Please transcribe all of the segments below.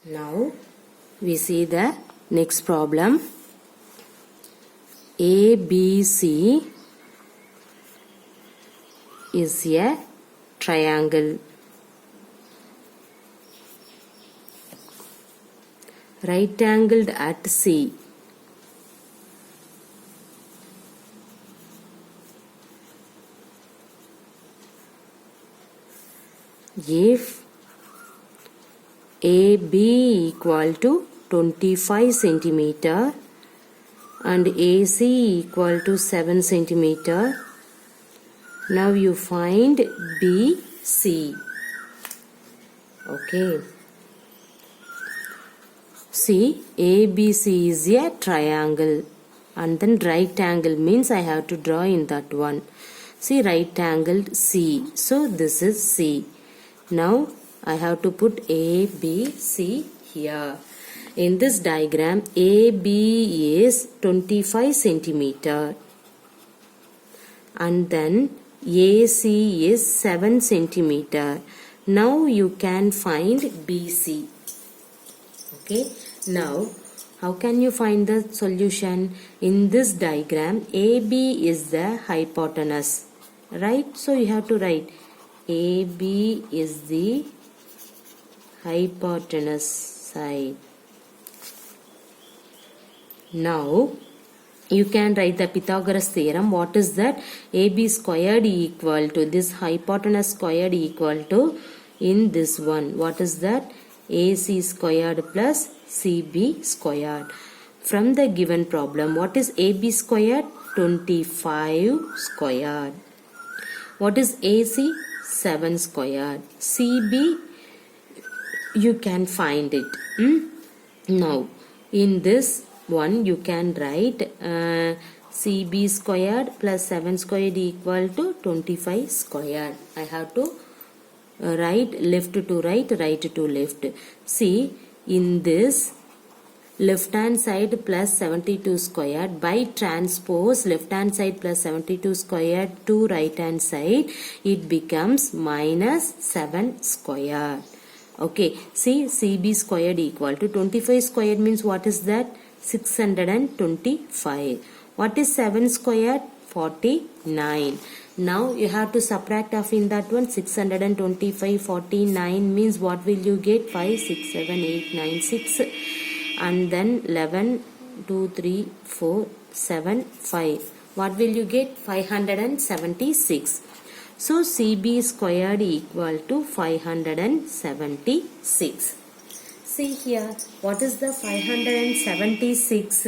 Now we see the next problem. ABC is a triangle. Right angled at C. If AB equal to 25 centimeter and AC equal to 7 centimeter, now you find BC. Okay. See, ABC is a triangle and then right angle means I have to draw in that one. See, right angled C. So this is C. Now I have to put ABC here. In this diagram, AB is 25 centimeter and then AC is 7 centimeter. Now you can find BC. Okay. Now how can you find the solution? In this diagram, AB is the hypotenuse, right? So you have to write AB is the hypotenuse side. Now you can write the Pythagoras theorem. What is that? AB squared equal to this hypotenuse squared equal to in this one. What is that? AC squared plus CB squared. From the given problem, what is AB squared? 25 squared. What is AC? 7 squared. CB, you can find it. Now, in this one, you can write CB squared plus 7 squared equal to 25 squared. I have to write left to right, right to left. See, in this left hand side plus 72 squared by transpose left hand side plus 72 squared to right hand side, it becomes minus 7 squared. Okay, see, CB squared equal to 25 squared means what is that? 625. What is 7 squared? 49. Now you have to subtract off in that one. 625, 49 means what will you get? 5, 6, 7, 8, 9, 6 and then 11, 2, 3, 4, 7, 5. What will you get? 576. So CB squared equal to 576. See here, what is the 576?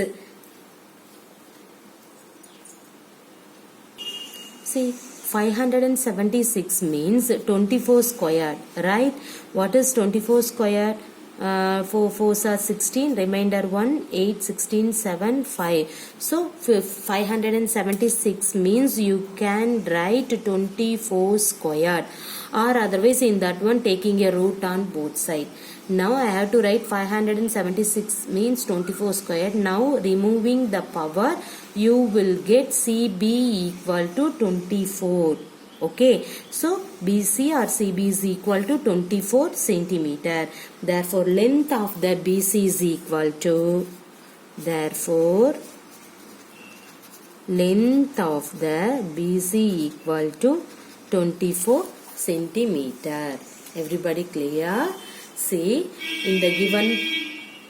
See, 576 means 24 squared, right? What is 24 squared? 4 4s are 16, remainder 1, 8, 16, 7, 5. So 576 means you can write 24 squared, or otherwise in that one taking a root on both sides. Now I have to write 576 means 24 squared. Now removing the power, you will get CB equal to 24. Okay, so BC or CB is equal to 24 centimeter. Therefore, length of the BC is equal to, length of the BC equal to 24 centimeter. Everybody clear? See, in the given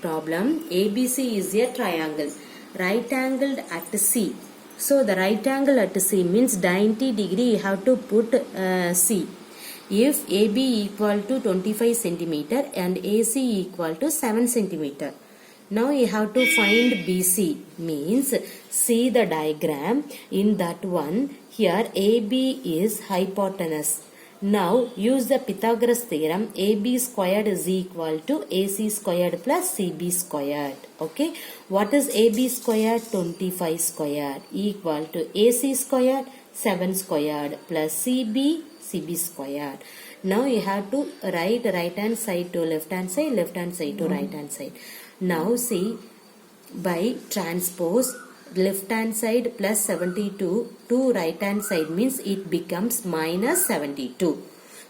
problem, ABC is a triangle, right angled at C. So the right angle at C means 90 degree you have to put C. If AB equal to 25 centimeter and AC equal to 7 centimeter. Now you have to find BC means see the diagram. In that one, here AB is hypotenuse. Now use the Pythagoras theorem. AB squared is equal to AC squared plus CB squared. Okay. What is AB squared? 25 squared equal to AC squared 7 squared plus CB squared. Now you have to write right hand side to left hand side to right hand side. Now see, by transpose left hand side plus 72 to right hand side means it becomes minus 72.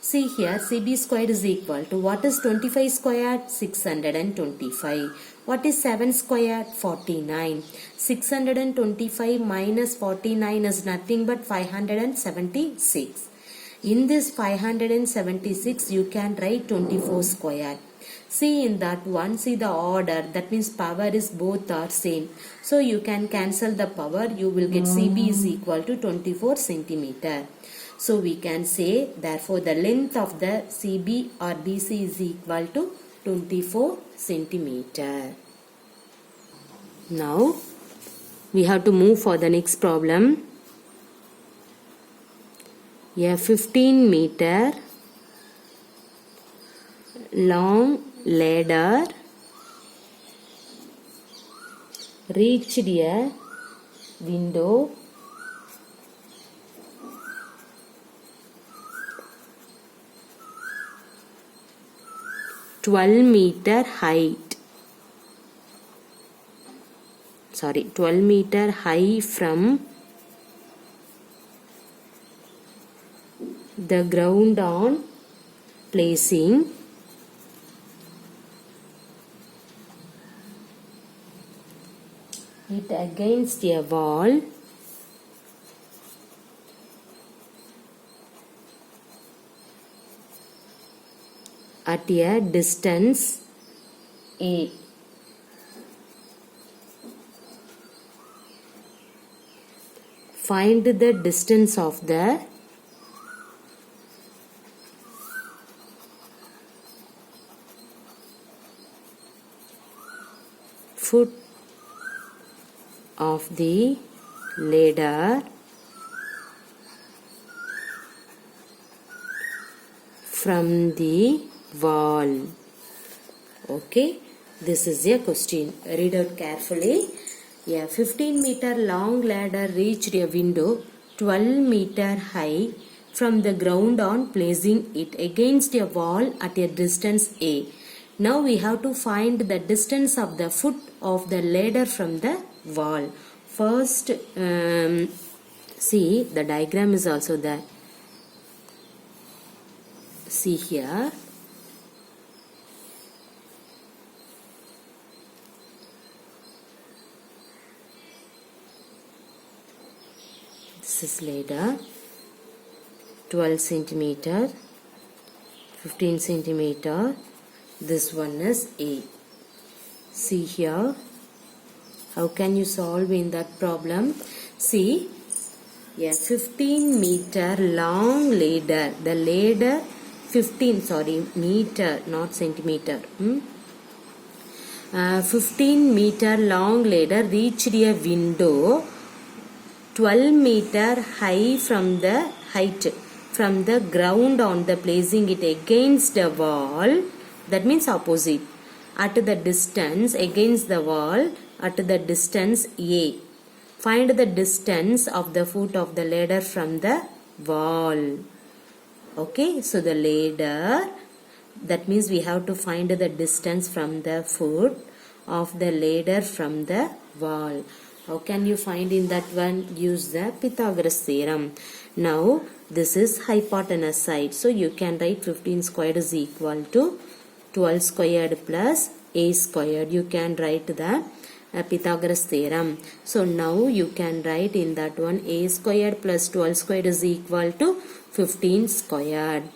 See here, CB squared is equal to, what is 25 squared? 625. What is 7 squared? 49. 625 minus 49 is nothing but 576. In this 576, you can write 24 squared. See in that one, see the order, that means power is both are same. So you can cancel the power, you will get CB is equal to 24 centimeter. So we can say, therefore the length of the CB or BC is equal to 24 centimeter. Now we have to move for the next problem. A 15 meter long ladder reached a window (12 meter height). 12 meter high from the ground on placing it against a wall at a distance A. Find the distance of the foot of the ladder from the wall. Okay, this is a question. Read out carefully. A 15 meter long ladder reached a window 12 meter high from the ground on placing it against a wall at a distance A. Now we have to find the distance of the foot of the ladder from the wall. First, see the diagram is also there. See here. This is ladder, 12 centimeter, 15 centimeter. This one is A. See here. How can you solve in that problem? See, a 15 meter long ladder. The ladder 15, meter, not centimeter. 15 meter long ladder reached a window 12 meter high from the height from the ground on the placing it against the wall. That means opposite. At the distance against the wall at the distance A. Find the distance of the foot of the ladder from the wall. Okay, so the ladder, that means we have to find the distance from the foot of the ladder from the wall. How can you find in that one? Use the Pythagoras theorem. Now this is hypotenuse side. So you can write 15 squared is equal to 12 squared plus A squared. You can write the Pythagoras theorem. So now you can write in that one A squared plus 12 squared is equal to 15 squared.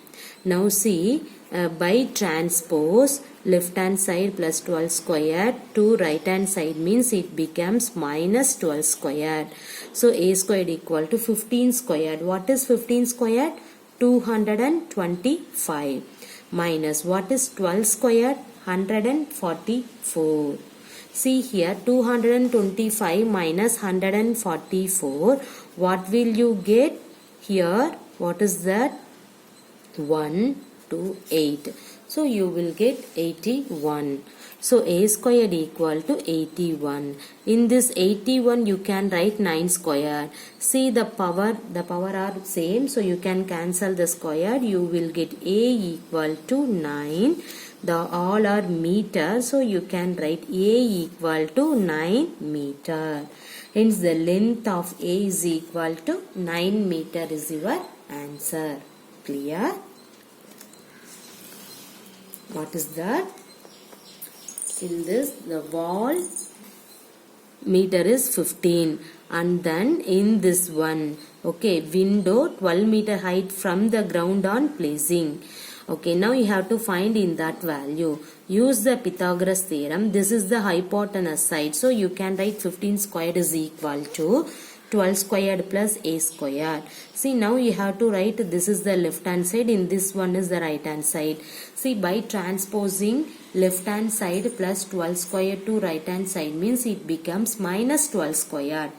Now see, by transpose, left hand side plus 12 squared to right hand side means it becomes minus 12 squared. So A squared equal to 15 squared. What is 15 squared? 225. Minus what is 12 squared? 144. See here, 225 minus 144. What will you get? Here, what is that? 1 to 8. So you will get 81. So A squared equal to 81. In this 81 you can write 9 squared. See the power are same. So you can cancel the square. You will get A equal to 9. All are meter. So you can write A equal to 9 meter. Hence the length of A is equal to 9 meter is your answer. Clear? What is that? In this, the wall meter is 15, and then in this one, okay, window 12 meter height from the ground on placing. Okay, now you have to find in that value. Use the Pythagoras theorem. This is the hypotenuse side, so you can write 15 squared is equal to 12 squared plus a squared. See, now you have to write this is the left hand side, in this one is the right hand side. See, by transposing left hand side plus 12 squared to right hand side means it becomes minus 12 squared.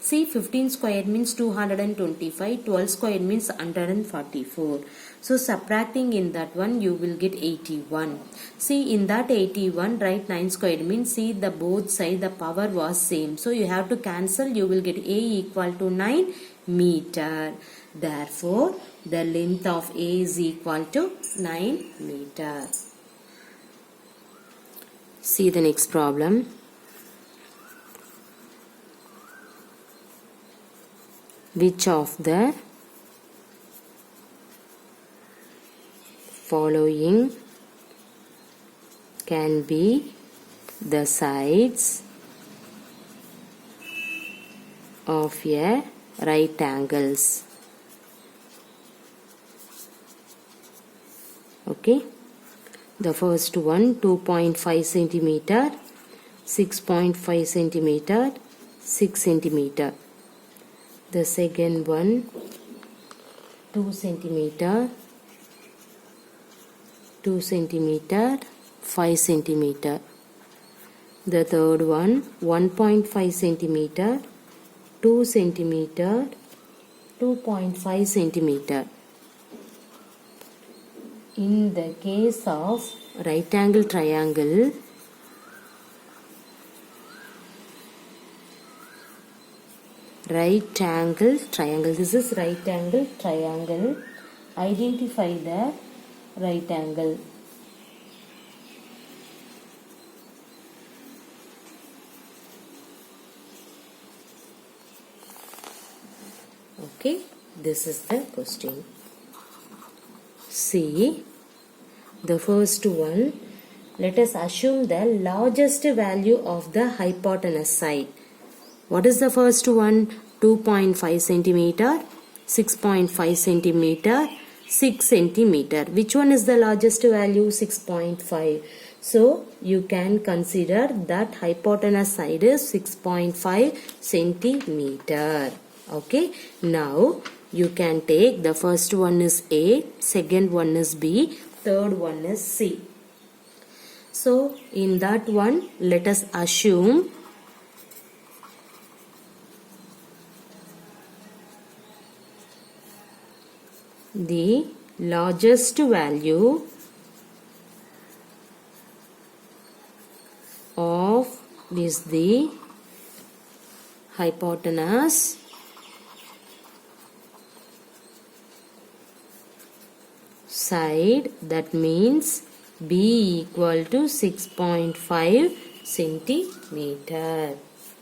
See, 15 squared means 225, 12 squared means 144. So subtracting in that one, you will get 81. See, in that 81, write 9 squared means, see, the both side the power was same. So you have to cancel, you will get A equal to 9 meter. Therefore, the length of A is equal to 9 meter. See the next problem. Which of the following can be the sides of a right angles? Okay, the first one 2.5 centimeter, 6.5 centimeter, 6 centimeter. The second one 2 centimeter, 2 centimeter, 5 centimeter. The third one 1.5 centimeter, 2 centimeter, 2.5 centimeter. In the case of right angle triangle, this is right angle triangle. Identify the right angle. Okay, this is the question. See, the first one, let us assume the largest value of the hypotenuse side. What is the first one? 2.5 centimeter, 6.5 centimeter, 6 centimeter. Which one is the largest value? 6.5. So, you can consider that hypotenuse side is 6.5 centimeter. Okay. Now, you can take the first one is A, second one is B, third one is C. So, in that one, let us assume the largest value of is the hypotenuse side, that means B equal to 6.5 centimeter.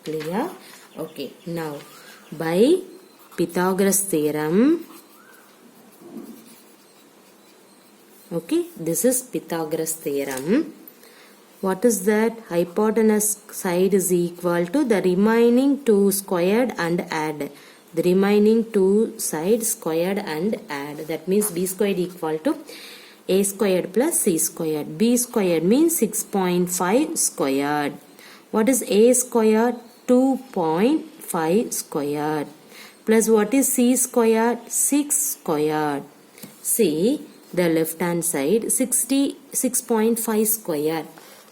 Clear? Okay. Now, by Pythagoras theorem, okay, this is Pythagoras theorem. What is that? Hypotenuse side is equal to the remaining 2 squared and add. The remaining 2 sides squared and add. That means B squared equal to A squared plus C squared. B squared means 6.5 squared. What is A squared? 2.5 squared. Plus what is C squared? 6 squared. See, the left hand side 66.5 square.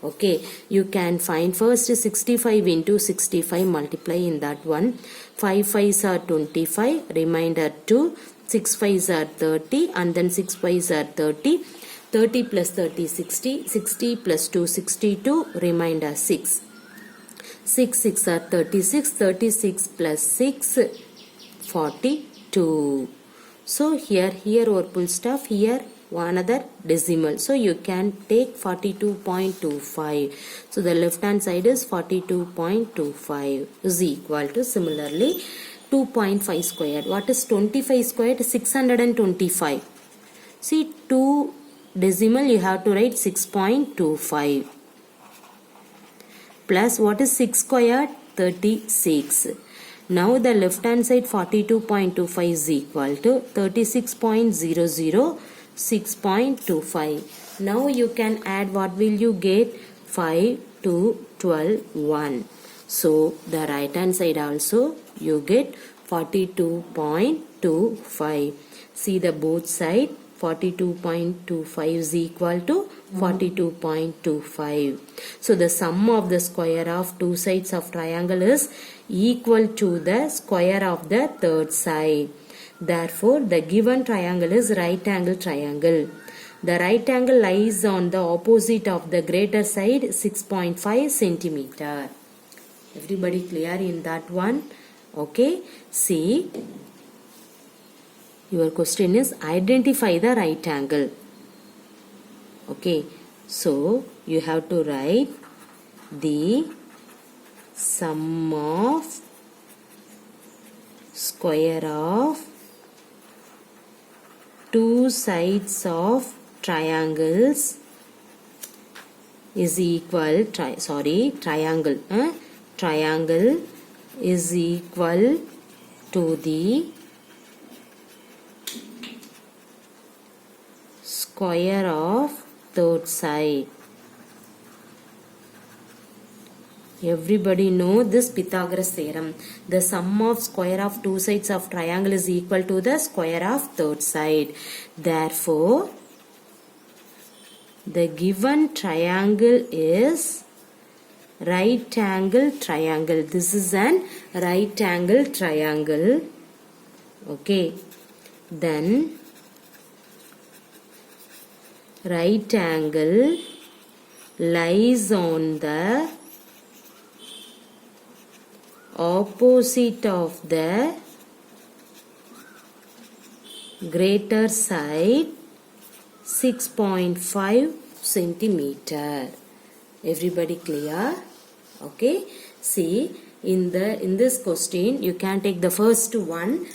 Okay, you can find first 65 into 65, multiply in that one. 5 5s are 25, remainder 2, 6 5s are 30, and then 6 5s are 30. 30 plus 30 60, 60 plus 2 62, remainder 6. 6 6 are 36, 36 plus 6 42. So here or full stop, here another decimal. So you can take 42.25. So the left hand side is 42.25 is equal to similarly 2.5 squared. What is 25 squared? 625. See, 2 decimal you have to write 6.25. Plus what is 6 squared? 36. Now the left hand side 42.25 is equal to 36.00, 6.25. Now you can add, what will you get? 5, 2, 12, 1. So the right hand side also you get 42.25. See the both side, 42.25 is equal to 42.25. So the sum of the square of two sides of triangle is equal to the square of the third side. Therefore the given triangle is right angle triangle. The right angle lies on the opposite of the greater side, 6.5 centimeter. Everybody clear in that one? Okay. See, your question is identify the right angle. Okay. So you have to write the sum of square of two sides of triangles is equal, triangle is equal to the square of third side. Everybody know this Pythagoras theorem. The sum of square of two sides of triangle is equal to the square of third side. Therefore, the given triangle is right angle triangle. This is an right angle triangle. Okay. Then right angle lies on the opposite of the greater side, 6.5 centimeter. Everybody clear? Okay. See, in this question you can take the first one.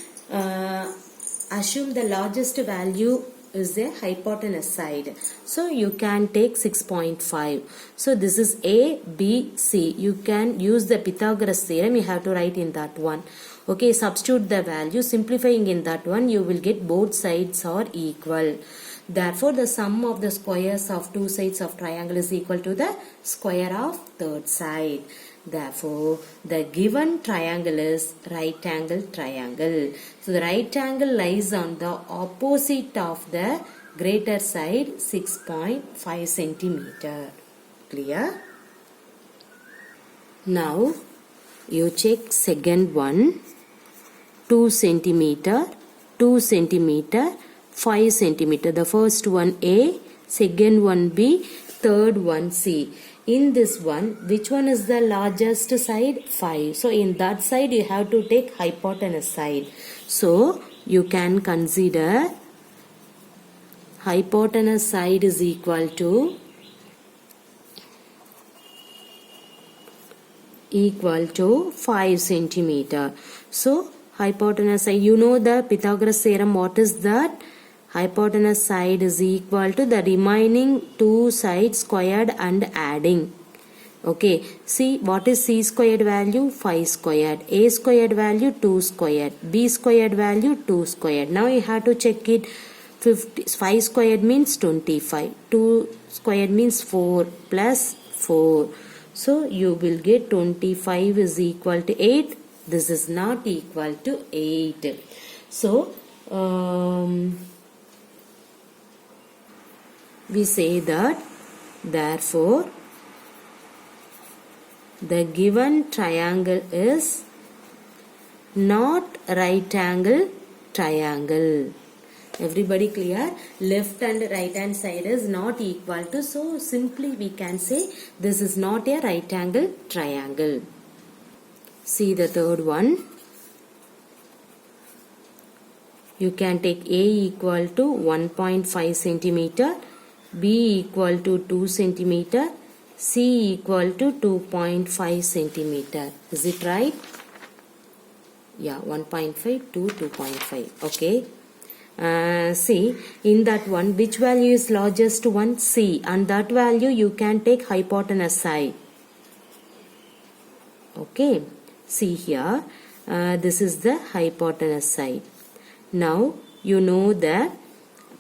Assume the largest value is the hypotenuse side. So you can take 6.5. So this is A, B, C. You can use the Pythagoras theorem. You have to write in that one. Okay, substitute the value. Simplifying in that one, you will get both sides are equal. Therefore, the sum of the squares of two sides of triangle is equal to the square of third side. Therefore, the given triangle is right angle triangle. So, the right angle lies on the opposite of the greater side, 6.5 centimeter. Clear? Now, you check second one, 2 centimeter, 2 centimeter, 5 centimeter. The first one A, second one B, third one C. In this one, which one is the largest side? 5. So in that side you have to take hypotenuse side. So you can consider hypotenuse side is equal to 5 centimeter. So hypotenuse side, you know the Pythagoras theorem, what is that? Hypotenuse side is equal to the remaining two sides squared and adding. Okay, see what is C squared value? 5 squared. A squared value 2 squared. B squared value 2 squared. Now you have to check it. 5 squared means 25. 2 squared means 4 plus 4. So you will get 25 is equal to 8. This is not equal to 8. So we say that therefore the given triangle is not right angle triangle. Everybody clear? Left and right hand side is not equal to, so simply we can say this is not a right angle triangle. See the third one. You can take A equal to 1.5 centimeter, B equal to 2 centimeter, C equal to 2.5 centimeter. Is it right? Yeah, 1.5 to 2.5. Okay. See, in that one, which value is largest one? C, and that value you can take hypotenuse side. Okay, see here, this is the hypotenuse side. Now you know the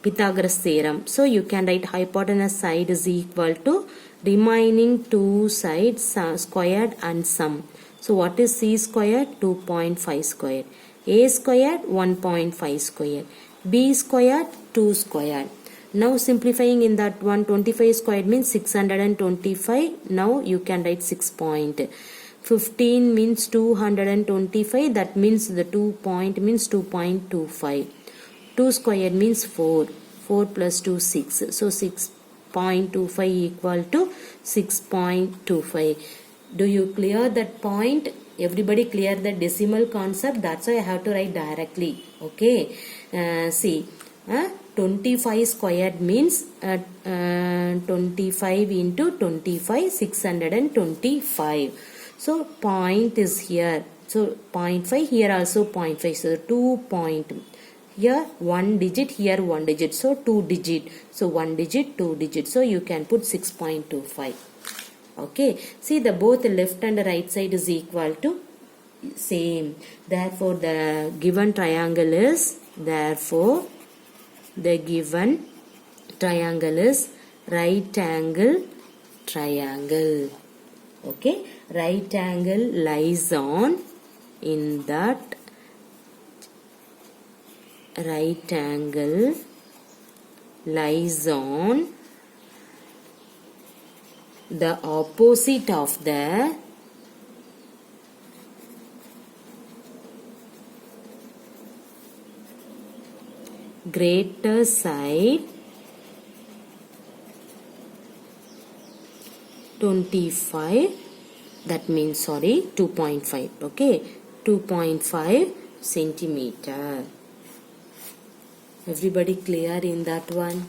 Pythagoras theorem, so you can write hypotenuse side is equal to remaining two sides squared and sum. So what is C squared? 2.5 squared. A squared 1.5 squared. B squared 2 squared. Now simplifying in that one, 25 squared means 625. Now you can write 6.15 means 225. That means the 2 point means 2.25. 2 squared means 4. 4 plus 2 6. So 6.25 equal to 6.25. Do you clear that point? Everybody clear the decimal concept? That's why I have to write directly. Okay. See. 25 squared means 25 into 25, 625. So point is here. So 0.5, here also 0.5. So 2 point. Here 1 digit, here 1 digit. So 2 digit. So 1 digit, 2 digit. So you can put 6.25. Okay. See, the both left and right side is equal to same. Therefore, the given triangle is, therefore, the given triangle is right angle triangle. Okay. Right angle lies on, in that right angle lies on the opposite of the greater side 25, that means 2.5. Okay, 2.5 centimeter. Everybody clear in that one?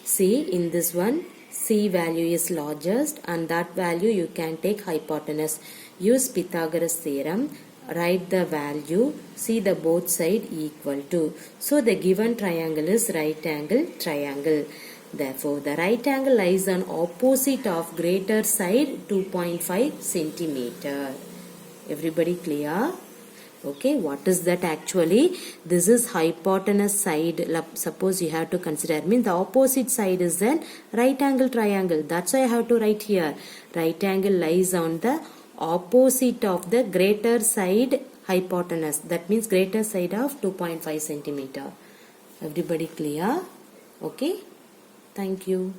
See, in this one, C value is largest, and that value you can take hypotenuse. Use Pythagoras theorem. Write the value. See the both side equal to. So the given triangle is right angle triangle. Therefore, the right angle lies on opposite of greater side 2.5 centimeter. Everybody clear? Okay, what is that actually? This is hypotenuse side. Suppose you have to consider, means the opposite side is then right angle triangle. That's why I have to write here. Right angle lies on the opposite of the greater side hypotenuse. That means greater side of 2.5 centimeter. Everybody clear? Okay. Thank you.